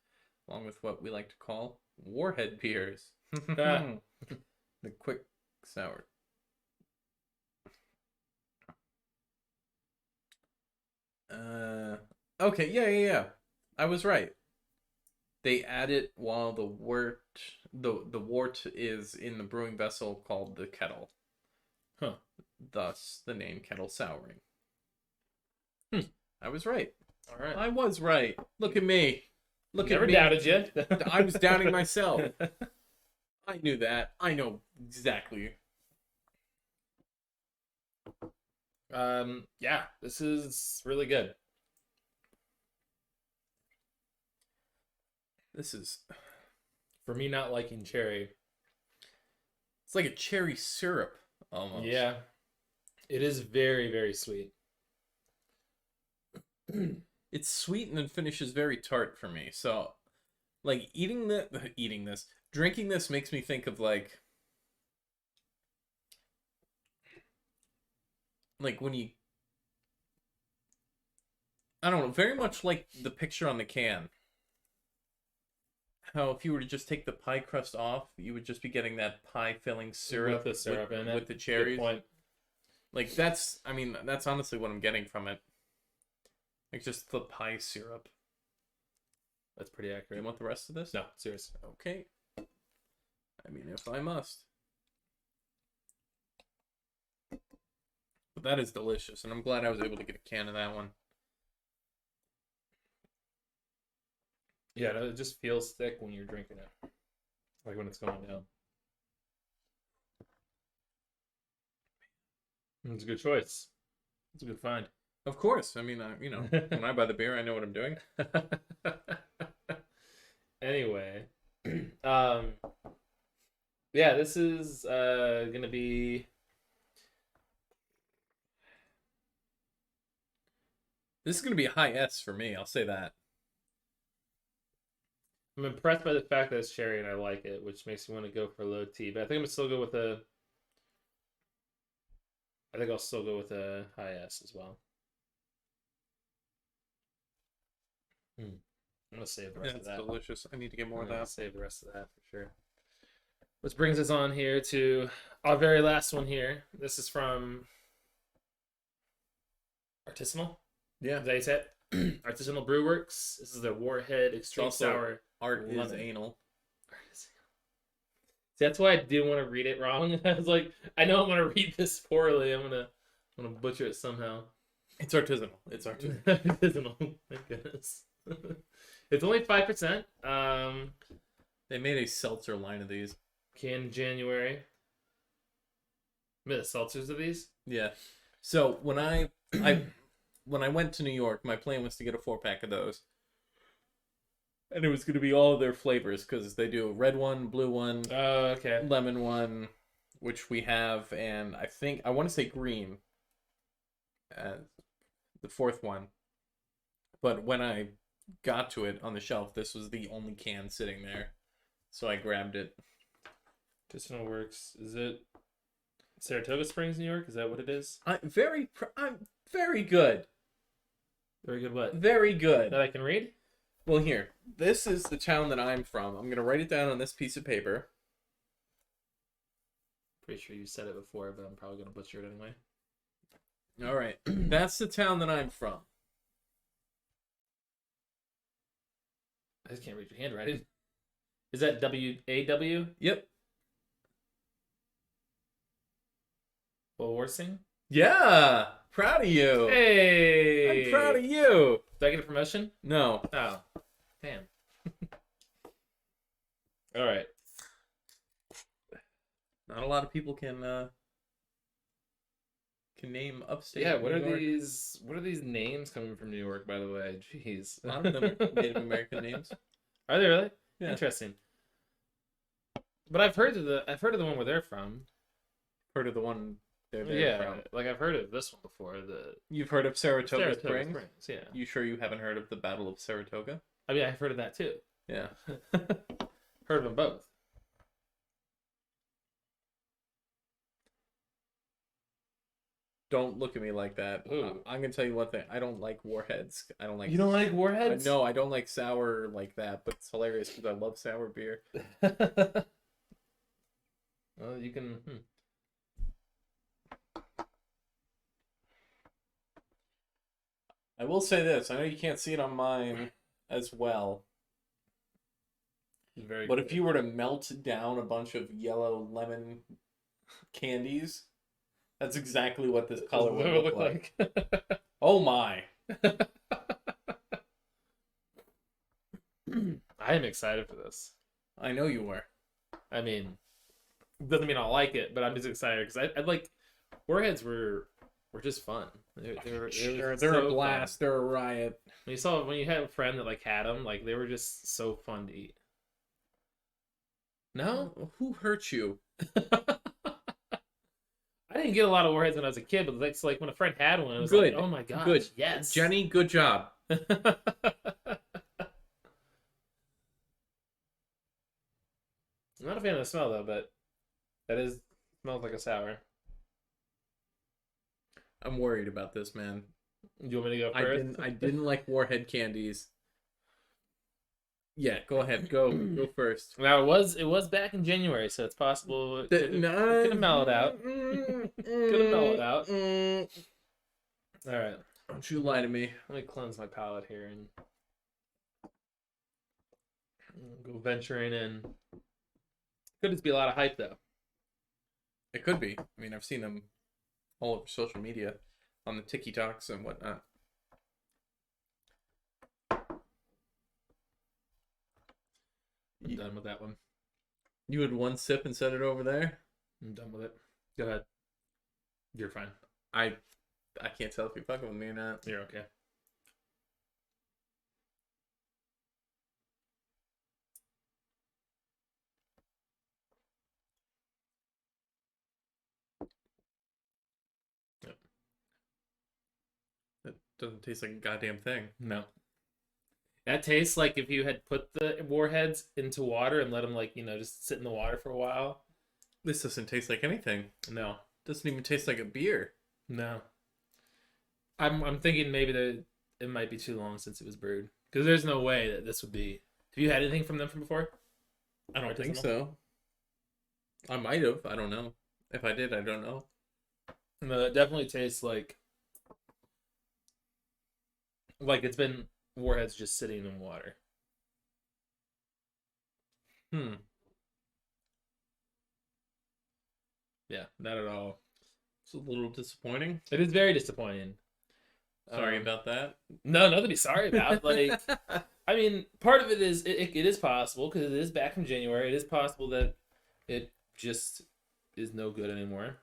along with what we like to call warhead beers. The quick sour. Okay, yeah. I was right. They add it while the wort is in the brewing vessel called the kettle. Huh. Thus the name kettle souring. I was right. All right. I was right. Look at me. Never doubted you. I was doubting myself. I knew that. I know exactly. Yeah, this is really good. This is... For me not liking cherry. It's like a cherry syrup, almost. Yeah. It is very, very sweet. It's sweet and then finishes very tart for me. So, like, drinking this makes me think of, like when you... I don't know, very much like the picture on the can. How if you were to just take the pie crust off, you would just be getting that pie filling syrup with the syrup in it. With the cherries. Good point. Like, that's honestly what I'm getting from it. Like, just the pie syrup. That's pretty accurate. You want the rest of this? No, serious. Okay. I mean, if I must. The But that is delicious, and I'm glad I was able to get a can of that one. Yeah, it just feels thick when you're drinking it. Like when it's going down. It's a good choice. It's a good find. Of course. I mean, when I buy the beer, I know what I'm doing. Anyway. Yeah, this is going to be... This is going to be a high S for me. I'll say that. I'm impressed by the fact that it's cherry and I like it, which makes me want to go for low T. But I think I'm still go with a... I think I'll still go with a high S as well. I'm going to save the rest of that. That's delicious. I need to get more of that. Save the rest of that for sure. Which brings us on here to our very last one here. This is from Artisanal. Yeah. Is that how you say it? Artisanal Brew Works. This is their Warhead Extreme Sour. Art is lemon. anal. See, that's why I didn't want to read it wrong. I was like, I know I'm gonna read this poorly. I'm gonna butcher it somehow. It's artisanal. It's artisanal. Artisanal. Thank goodness. It's only 5%. They made a seltzer line of these. Canned in January. Made the seltzers of these? Yeah. So when I went to New York, my plan was to get a 4-pack of those. And it was going to be all of their flavors because they do a red one, blue one, lemon one, which we have, and I want to say green, the fourth one. But when I got to it on the shelf, this was the only can sitting there, so I grabbed it. Artisanal Works. Is it Saratoga Springs, New York? Is that what it is? I'm very good. Very good what? Very good. That I can read? Well, here. This is the town that I'm from. I'm going to write it down on this piece of paper. Pretty sure you said it before, but I'm probably going to butcher it anyway. All right. That's the town that I'm from. I just can't read your handwriting. Is that W-A-W? Yep. Worsing? Yeah. Proud of you. Hey. I'm proud of you. Did I get a promotion? No. Oh. Damn. All right. Not a lot of people can name upstate. Yeah, what New are York. these? What are these names coming from New York? By the way, jeez. A lot of them are Native American names. Are they really? Yeah. Interesting. But I've heard of the one where they're from. Heard of the one they're from? Like I've heard of this one before. You've heard of Saratoga Springs? Yeah. You sure you haven't heard of the Battle of Saratoga? I mean, I've heard of that too. Yeah. Heard of them both. Don't look at me like that. Ooh. I'm gonna tell you one thing. I don't like warheads. I don't like. You don't like warheads? No, I don't like sour like that. But it's hilarious because I love sour beer. Well, you can. I will say this. I know you can't see it on mine as well. Very. But good. if you were to melt down a bunch of yellow lemon candies, that's exactly what this color would look like. Oh my. I am excited for this. I know you were. I mean, doesn't mean I'll like it, but I'm just excited because I like warheads were just fun. They're a blast. They're a riot. When you had a friend that like had them, like they were just so fun to eat. No, who hurt you? I didn't get a lot of warheads when I was a kid, but it's like when a friend had one, it was good. Like, oh my gosh, good. Yes, Jenny, good job. I'm not a fan of the smell though, but smells like a sour. I'm worried about this, man. Do you want me to go first? I didn't like warhead candies. Yeah, go ahead. Go first. Now it was back in January, so it's possible it could have mellowed out. Could have mellowed out. All right. Don't you lie to me. Let me cleanse my palate here and go venturing in. Could just be a lot of hype though. It could be. I mean, I've seen them all over social media on the TikToks and whatnot. I'm done with that one. You had one sip and set it over there? I'm done with it. Go ahead. You're fine. I can't tell if you're fucking with me or not. You're okay. Yep. That doesn't taste like a goddamn thing. No. That tastes like if you had put the warheads into water and let them, like, just sit in the water for a while. This doesn't taste like anything. No. Doesn't even taste like a beer. No. I'm thinking maybe that it might be too long since it was brewed. Because there's no way that this would be... Have you had anything from them from before? I don't think so. I might have. I don't know. If I did, I don't know. No, that definitely tastes like it's been warheads just sitting in water. Yeah, not at all. It's a little disappointing. It is very disappointing. Sorry about that. No, nothing to be sorry about. Like, I mean, part of it is it is possible because it is back from January. It is possible that it just is no good anymore.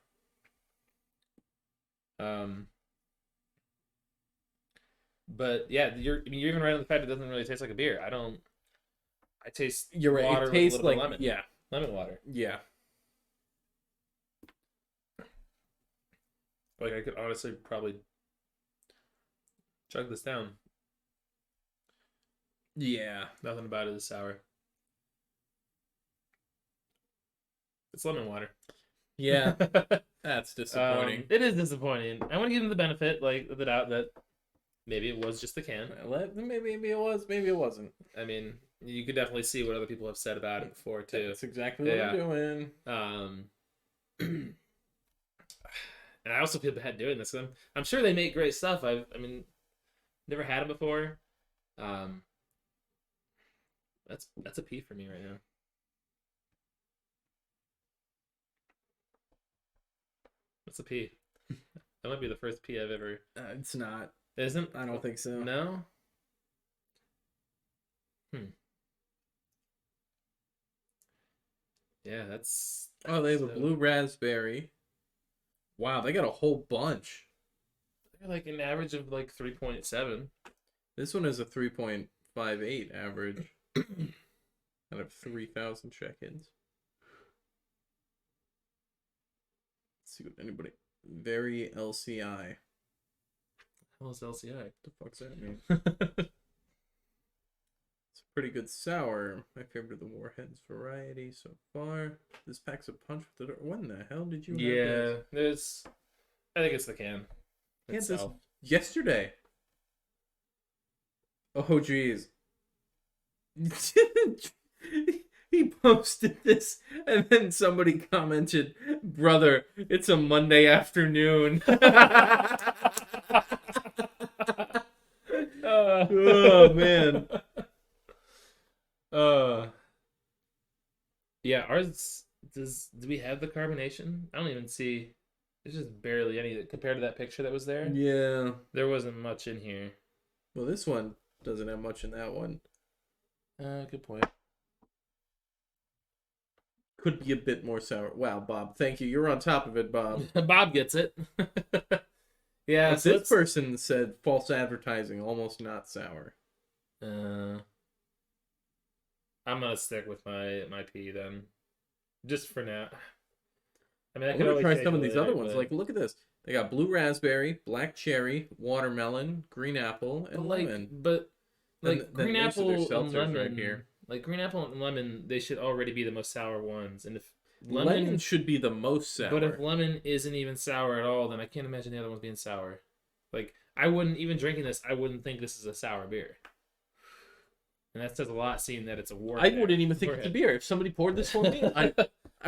But yeah, you're even right on the fact it doesn't really taste like a beer. I taste You're right. water It tastes with a little like bit of lemon. Lemon water. Yeah. Like, I could honestly probably chug this down. Yeah. Nothing about it is sour. It's lemon water. Yeah. That's disappointing. It is disappointing. I want to give them the benefit, of the doubt that maybe it was just the can. Maybe it was. Maybe it wasn't. I mean, you could definitely see what other people have said about it before too. That's exactly what we're doing. And I also feel bad doing this. I'm sure they make great stuff. I mean, never had them before. That's a P for me right now. What's a P? That might be the first P I've ever. It's not. It isn't? I don't think so. No. Yeah, that's. Oh, they have a blue raspberry. Wow, they got a whole bunch. They're like an average of 3.7. This one is a 3.58 average out of 3,000 check-ins. Let's see what anybody. Very LCI. What the hell is LCI? What the fuck's that mean? It's a pretty good sour. My favorite of the Warheads variety so far. This pack's a punch with it. When the hell did you have this? I think it's the can. I had this yesterday. Oh, geez. He posted this, and then somebody commented, "Brother, it's a Monday afternoon." Oh, man. Yeah, ours do we have the carbonation? I don't even see. There's just barely any compared to that picture that was there. Yeah. There wasn't much in here. Well, this one doesn't have much in that one. Good point. Could be a bit more sour. Wow, Bob, thank you. You're on top of it, Bob. Bob gets it. Yeah, so this person said false advertising, almost not sour. I'm gonna stick with my P then, just for now. I mean, I could always try some of these other ones. Like, look at this. They got blue raspberry, black cherry, watermelon, green apple, and lemon. But green apple and lemon, right here. Like green apple and lemon, they should already be the most sour ones. And if lemon should be the most sour. But if lemon isn't even sour at all, then I can't imagine the other ones being sour. Like, I wouldn't even drinking this. I wouldn't think this is a sour beer. And that says a lot, seeing that it's a warhead. I wouldn't even think it's a beer. If somebody poured this for me, I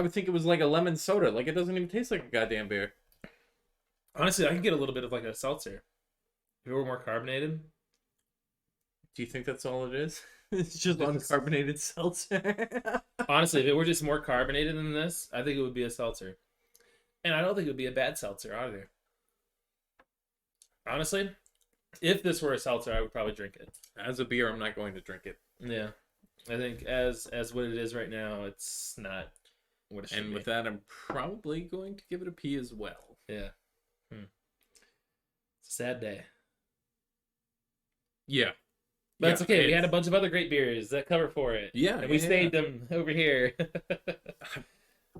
would think it was like a lemon soda. Like, it doesn't even taste like a goddamn beer. Honestly, I can get a little bit of like a seltzer. If it were more carbonated. Do you think that's all it is? It's just uncarbonated seltzer. Honestly, if it were just more carbonated than this, I think it would be a seltzer. And I don't think it would be a bad seltzer either. Honestly, if this were a seltzer, I would probably drink it. As a beer, I'm not going to drink it. Yeah, I think as what it is right now, it's not what it should be. And with that, I'm probably going to give it a P as well. Yeah. It's a sad day. Yeah. But it's okay. We had a bunch of other great beers that cover for it. Yeah. And we saved them over here.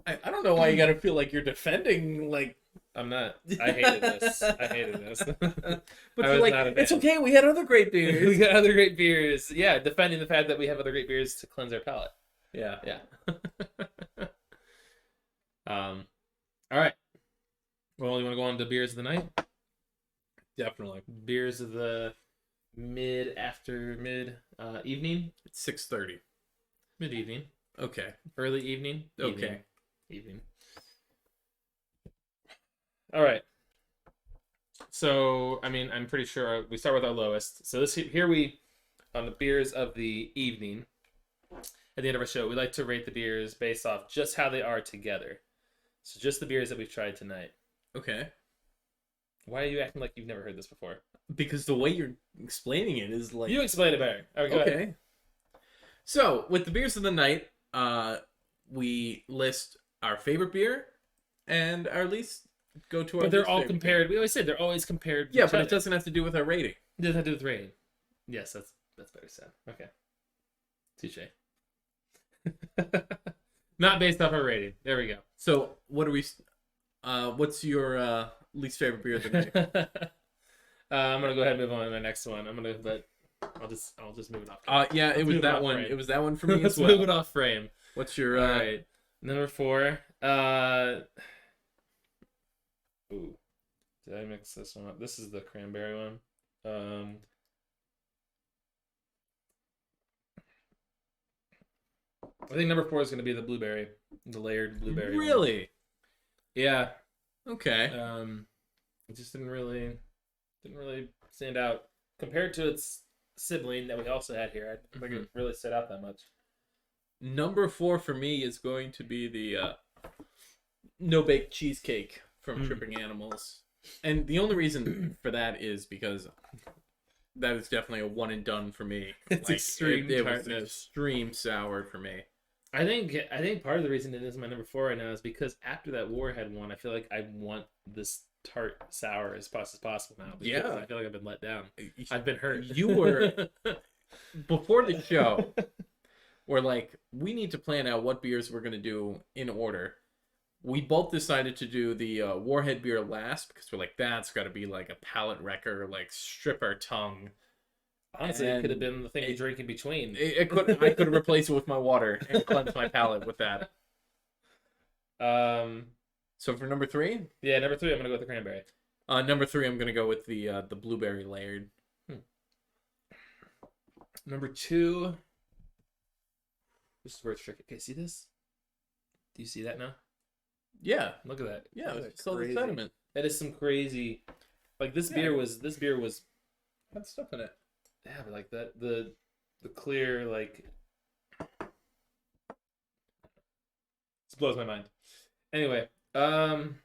I don't know why you gotta feel like you're defending, like... I'm not. I hated this. But you're like, it's okay, we had other great beers. We got other great beers. Yeah, defending the fact that we have other great beers to cleanse our palate. Yeah. Yeah. All right. Well, you want to go on to beers of the night? Definitely. Beers of the mid evening. It's 6:30. Mid evening. Okay. Early evening. Okay. Evening. All right. So, I mean, I'm pretty sure we start with our lowest. So here we, on the beers of the evening, at the end of our show, we like to rate the beers based off just how they are together. So just the beers that we've tried tonight. Okay. Why are you acting like you've never heard this before? Because the way you're explaining it is like... You explain it better. All right, go ahead. So, with the beers of the night, we list our favorite beer and our least go-to. But they're all compared. We always say they're always compared. Yeah, but it doesn't have to do with our rating. It doesn't have to do with rating. Yes, that's better said. Okay. Touche. Not based off our rating. There we go. So, what are we... what's your least favorite beer of the night? I'm gonna go ahead and move on to my next one. But I'll just move it off. Yeah, it was that one. It was that one for me as well. Let's move it off frame. What's your all right? Number 4. Ooh, did I mix this one up? This is the cranberry one. I think number 4 is gonna be the blueberry, the layered blueberry. Really? One. Yeah. Okay. It just didn't really stand out compared to its sibling that we also had here. I don't think it really stood out that much. Number 4 for me is going to be the no bake cheesecake from Tripping Animals, and the only reason for that is because that is definitely a one and done for me. It's like, extreme. It was extreme sour for me. I think part of the reason it is my number 4 right now is because after that Warhead one, I feel like I want this tart sour as fast as possible now. Yeah, I feel like I've been let down. I've been hurt. You were before the show. We're like, we need to plan out what beers we're gonna do in order. We both decided to do the Warhead beer last because we're like, that's got to be like a palate wrecker, like strip our tongue. Honestly, it could have been the thing you drink in between. I could have replaced it with my water and cleansed my palate with that. So for number 3? Yeah, number 3, I'm going to go with the cranberry. Number 3, I'm going to go with the blueberry layered. Number 2. This is where it's tricky. Okay, see this? Do you see that now? Yeah. Look at that. Yeah, it's all the sediment. That is some crazy... Like, this beer was... Had stuff in it. Yeah, but like that, the clear, like... This blows my mind. Anyway, I'm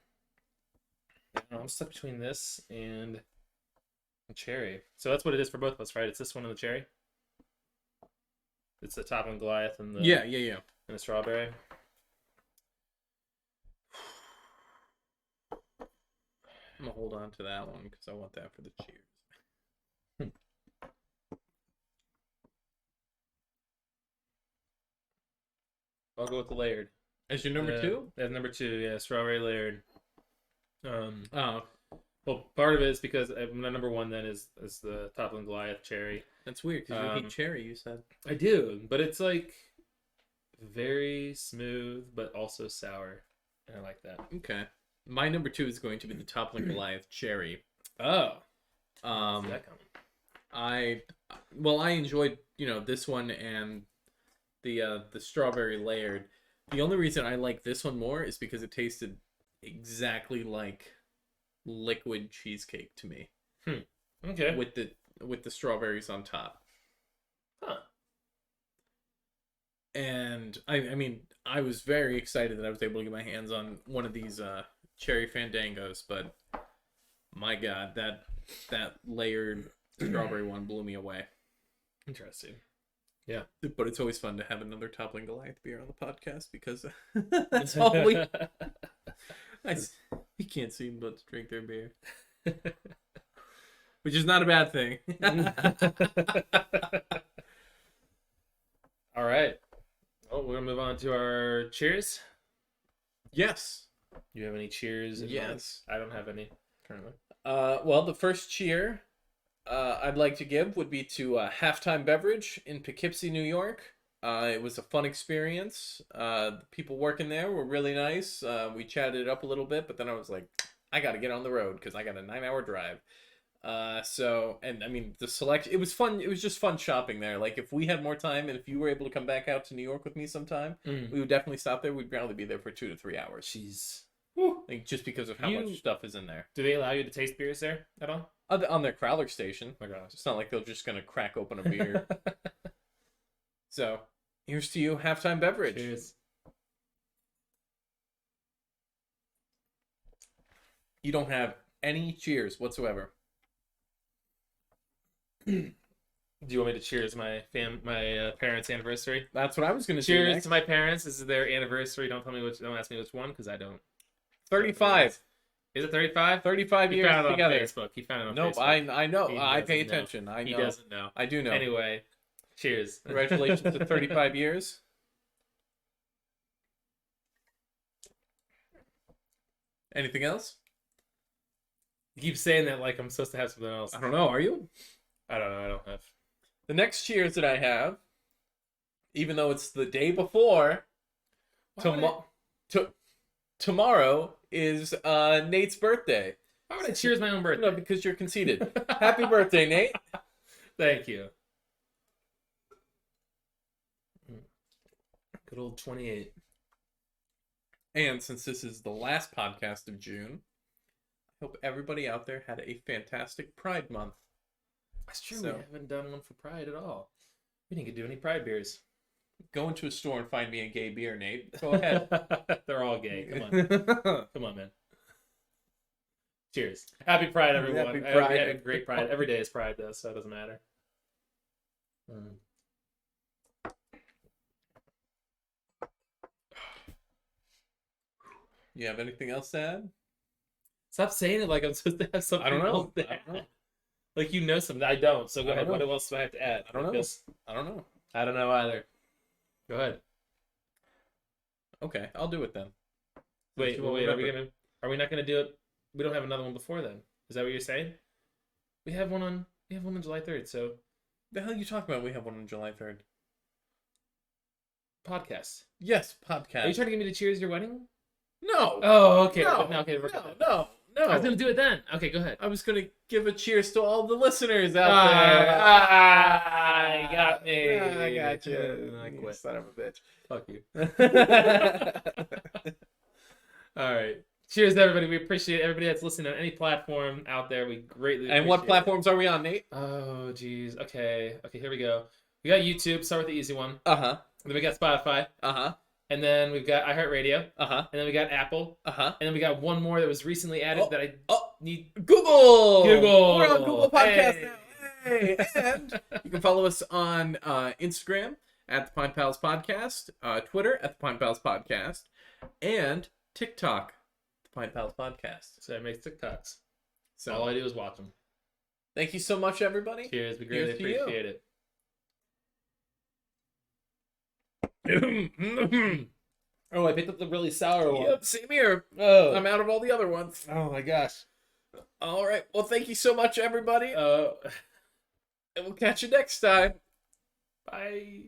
stuck between this and cherry. So that's what it is for both of us, right? It's this one and the cherry? It's the Toppling Goliath and the... Yeah. And the strawberry. I'm going to hold on to that one because I want that for the cheers. I'll go with the layered. As your number 2? That's number 2, yeah. Strawberry layered. Well, part of it is because my number 1 then is the Toppling Goliath cherry. That's weird because you hate cherry, you said. I do, but it's like very smooth but also sour. And I like that. Okay. My number 2 is going to be the Toppling Goliath cherry. Oh. I enjoyed, this one and the strawberry layered. The only reason I like this one more is because it tasted exactly like liquid cheesecake to me. Okay. With the strawberries on top. Huh. And I mean, I was very excited that I was able to get my hands on one of these cherry fandangos, but my God, that layered strawberry one blew me away. Interesting. Yeah. But it's always fun to have another Toppling Goliath beer on the podcast because that's all you can't see them but drink their beer. Which is not a bad thing. All right. Oh, we're going to move on to our cheers. Yes. You have any cheers? Yes. I don't have any currently. Well, the first cheer I'd like to give would be to Halftime Beverage in Poughkeepsie, New York. It was a fun experience. The people working there were really nice. We chatted it up a little bit, but then I was like, I got to get on the road because I got a 9-hour drive. And I mean, the selection, it was fun. It was just fun shopping there. Like, if we had more time and if you were able to come back out to New York with me sometime, we would definitely stop there. We'd probably be there for 2 to 3 hours. Jeez. Like, just because of how much stuff is in there. Do they allow you to taste beers there at all? On their Crowler station. Oh my gosh. It's not like they're just going to crack open a beer. So, here's to you, Halftime Beverage. Cheers. You don't have any cheers whatsoever. Do you want me to cheers my parents' anniversary? That's what I was going to cheers next. to my parents. This is their anniversary. Don't ask me which one because I don't. 35. Is it 35? 35 years found it together. On Facebook. He found it on nope, Facebook. I know. He I pay doesn't know. attention. I know. He doesn't know. I do know. Anyway, cheers. Congratulations to 35 years. Anything else? You keep saying that like I'm supposed to have something else. I don't know. Are you? I don't know. I don't have. The next cheers that I have, even though it's the day before, tomorrow is Nate's birthday. Why would I cheers my own birthday? No, because you're conceited. Happy birthday, Nate. Thank you. Good old 28. And since this is the last podcast of June, I hope everybody out there had a fantastic Pride Month. That's true. We haven't done one for Pride at all. We didn't get to do any Pride beers. Go into a store and find me a gay beer, Nate. Go ahead. They're all gay. Come on. Come on, man. Cheers. Happy Pride, everyone. Happy I hope Pride. you had a great Pride. Every day is Pride, though, so it doesn't matter. You have anything else to add? Stop saying it like I'm supposed to have something I don't else know. to add. Like you know something. I don't, so go ahead. know. What else do I have to add? I don't know. I don't know. I don't know either. Go ahead. Okay, I'll do it then. Wait. Are we not gonna do it? We don't have another one before then. Is that what you're saying? We have one on July 3rd. So The hell are you talking about? We have one on July 3rd. podcast. Yes, podcast. Are you trying to get me to cheers your wedding? No. Oh, okay. No. Okay. No. I was gonna do it then. Okay, go ahead. I was gonna give a cheers to all the listeners out there. You got me. I got you. I quit. Son of a bitch. Fuck you. All right. Cheers to everybody. We appreciate everybody that's listening on any platform out there. We greatly appreciate And what platforms are we on, Nate? Oh, geez. Okay, here we go. We got YouTube. Start with the easy one. Uh-huh. Then we got Spotify. Uh-huh. And then we've got iHeartRadio. Uh-huh. And then we got Apple. Uh-huh. And then we got one more that was recently added that I need. Google! Google! We're on Google Podcast Hey. now. Hey! And you can follow us on Instagram at the Pint Pals Podcast, Twitter at the Pint Pals Podcast, and TikTok, the Pint Pals Podcast. So I make TikToks. So all I do is watch them. Thank you so much, everybody. Cheers. We greatly appreciate it. Oh, I picked up the really sour one. Yep, same here. Oh. I'm out of all the other ones. Oh my gosh. All right. Well, thank you so much, everybody. And we'll catch you next time. Bye.